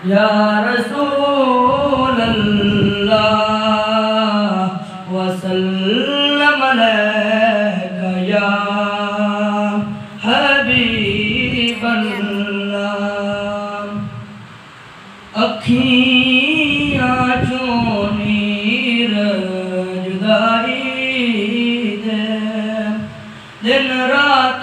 या रसूल अल्लाह वसल्लम अलैका या हबीब अल्लाह। अखियाँ चों नीर जुदाई दे दिन रात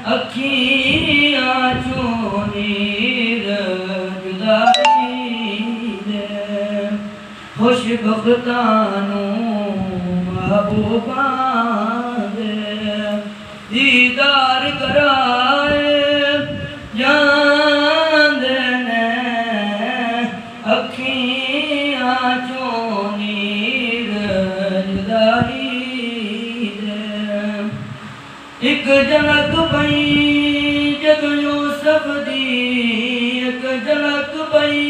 अखियाँ चों नीर जुदाई दे खुशबख्तानू महबूबा दे दीदार कराए जांदे ने अखियाँ चों नीर जुदाई दे। एक झलक पई जद यूसुफ दी, एक झलक पई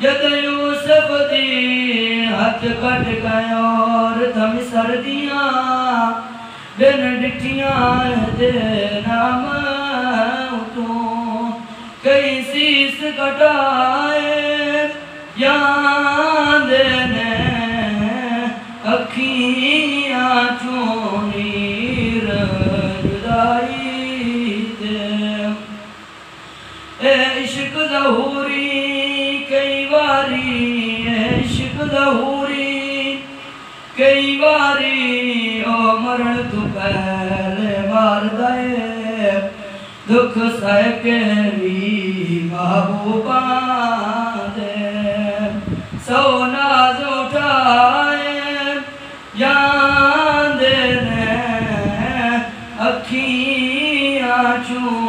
जद यूसुफ दी हथ कट गए और थम सर्दियाँ बिन डिठियाँ दे नाम तू कई शीस कटाए याद ने अखियाँ चों नीर जुदाई दे। इश्क ज़हूरी कई बारी, इश्क ज़हूरी कई बारी ओ मरण तू पहले मार दे दुख सह के भी महबूबा दे सौ नाज उठाए याद ने अखियाँ चों